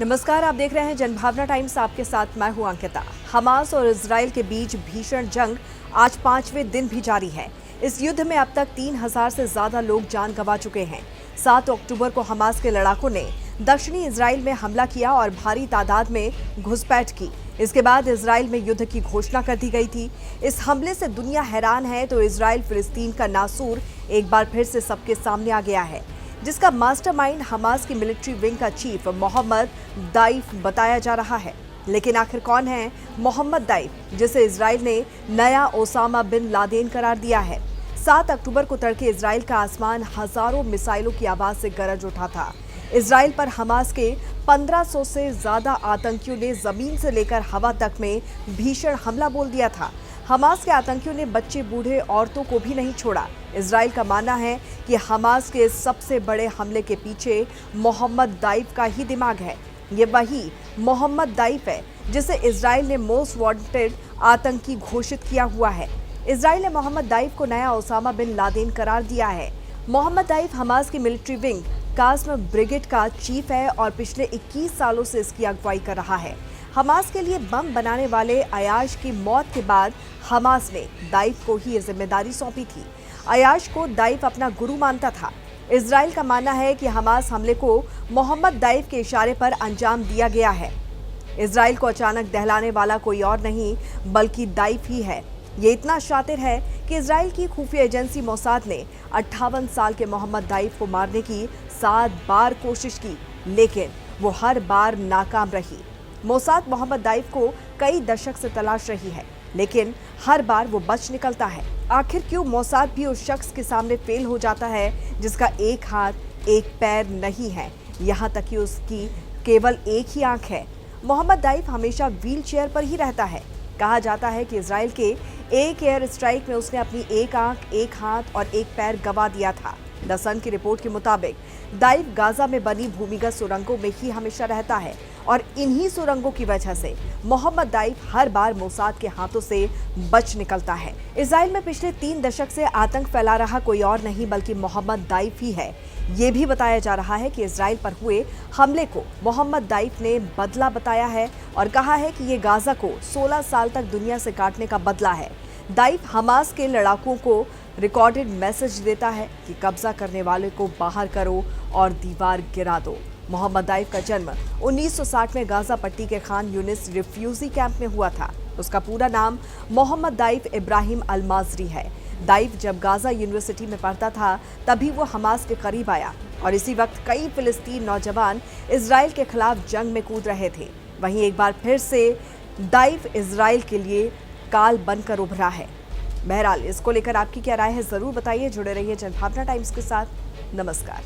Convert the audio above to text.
नमस्कार, आप देख रहे हैं जनभावना टाइम्स। आपके साथ मैं हूं अंकिता। हमास और इजराइल के बीच भीषण जंग आज 5वें दिन भी जारी है। इस युद्ध में अब तक 3000 से ज्यादा लोग जान गंवा चुके हैं। 7 अक्टूबर को हमास के लड़ाकों ने दक्षिणी इजराइल में हमला किया और भारी तादाद में घुसपैठ की। इसके बाद इजराइल में युद्ध की घोषणा कर दी गई थी। इस हमले से दुनिया हैरान है तो इजराइल फिलिस्तीन का नासूर एक बार फिर से सबके सामने आ गया है, जिसका मास्टरमाइंड हमास की मिलिट्री विंग का चीफ मोहम्मद दाइफ बताया जा रहा है। लेकिन आखिर कौन है मोहम्मद दाइफ, जिसे इजराइल ने नया ओसामा बिन लादेन करार दिया है? 7 अक्टूबर को तड़के इजराइल का आसमान हजारों मिसाइलों की आवाज से गरज उठा था। इजराइल पर हमास के 1500 से ज्यादा आतंकियों ने जमीन से लेकर हवा तक में भीषण हमला बोल दिया था। हमास के आतंकियों ने बच्चे, बूढ़े, औरतों को भी नहीं छोड़ा। इजराइल का मानना है कि हमास के सबसे बड़े हमले के पीछे मोहम्मद दाइफ का ही दिमाग है। ये वही मोहम्मद दाइफ है जिसे इजराइल ने मोस्ट वांटेड आतंकी घोषित किया हुआ है। इजराइल ने मोहम्मद दाइफ को नया ओसामा बिन लादेन करार दिया है। मोहम्मद दाइफ हमास की मिलिट्री विंग कास्म ब्रिगेड का चीफ है और पिछले 21 सालों से इसकी अगुवाई कर रहा है। हमास के लिए बम बनाने वाले अयाश की मौत के बाद हमास ने दाइफ को ही ये जिम्मेदारी सौंपी थी। अयाश को दाइफ अपना गुरु मानता था। इजराइल का मानना है कि हमास हमले को मोहम्मद दाइफ के इशारे पर अंजाम दिया गया है। इजराइल को अचानक दहलाने वाला कोई और नहीं बल्कि दाइफ ही है। ये इतना शातिर है कि इजराइल की खुफिया एजेंसी मोसाद ने 58 साल के मोहम्मद दाइफ को मारने की 7 बार कोशिश की, लेकिन वो हर बार नाकाम रही। मोसाद मोहम्मद दाइफ को कई दशक से तलाश रही है, लेकिन हर बार वो बच निकलता है। आखिर क्यों मोसाद भी उस शख्स के सामने फेल हो जाता है जिसका एक हाथ, एक पैर नहीं है, यहाँ तक कि उसकी केवल एक ही आंख है? मोहम्मद दाइफ हमेशा व्हील चेयर पर ही रहता है। कहा जाता है कि इजराइल के एक एयर स्ट्राइक में उसने अपनी एक आंख, एक हाथ और एक पैर गंवा दिया था। द सन की रिपोर्ट के मुताबिक दाइफ गाजा में बनी भूमिगत सुरंगों में ही हमेशा रहता है और इन्हीं सुरंगों की वजह से मोहम्मद दाइफ हर बार मोसाद के हाथों से बच निकलता है। इजराइल में पिछले 3 दशक से आतंक फैला रहा कोई और नहीं बल्कि मोहम्मद दाइफ ही है। ये भी बताया जा रहा है कि इजराइल पर हुए हमले को मोहम्मद दाइफ ने बदला बताया है और कहा है कि ये गाजा को 16 साल तक दुनिया से काटने का बदला है। दाइफ हमास के लड़ाकों को रिकॉर्डेड मैसेज देता है कि कब्जा करने वाले को बाहर करो और दीवार गिरा दो। मोहम्मद दाइफ का जन्म 1960 में गाजा पट्टी के खान यूनिस रिफ्यूजी कैंप में हुआ था। उसका पूरा नाम मोहम्मद दाइफ इब्राहिम अल-माजरी है। दाइफ जब गाजा यूनिवर्सिटी में पढ़ता था तभी वो हमास के करीब आया और इसी वक्त कई फिलिस्तीन नौजवान इजराइल के खिलाफ जंग में कूद रहे थे। वहीं एक बार फिर से दाइफ इजराइल के लिए काल बनकर उभरा है। बहरहाल इसको लेकर आपकी क्या राय है, जरूर बताइए। जुड़े रहिए जनभावना टाइम्स के साथ। नमस्कार।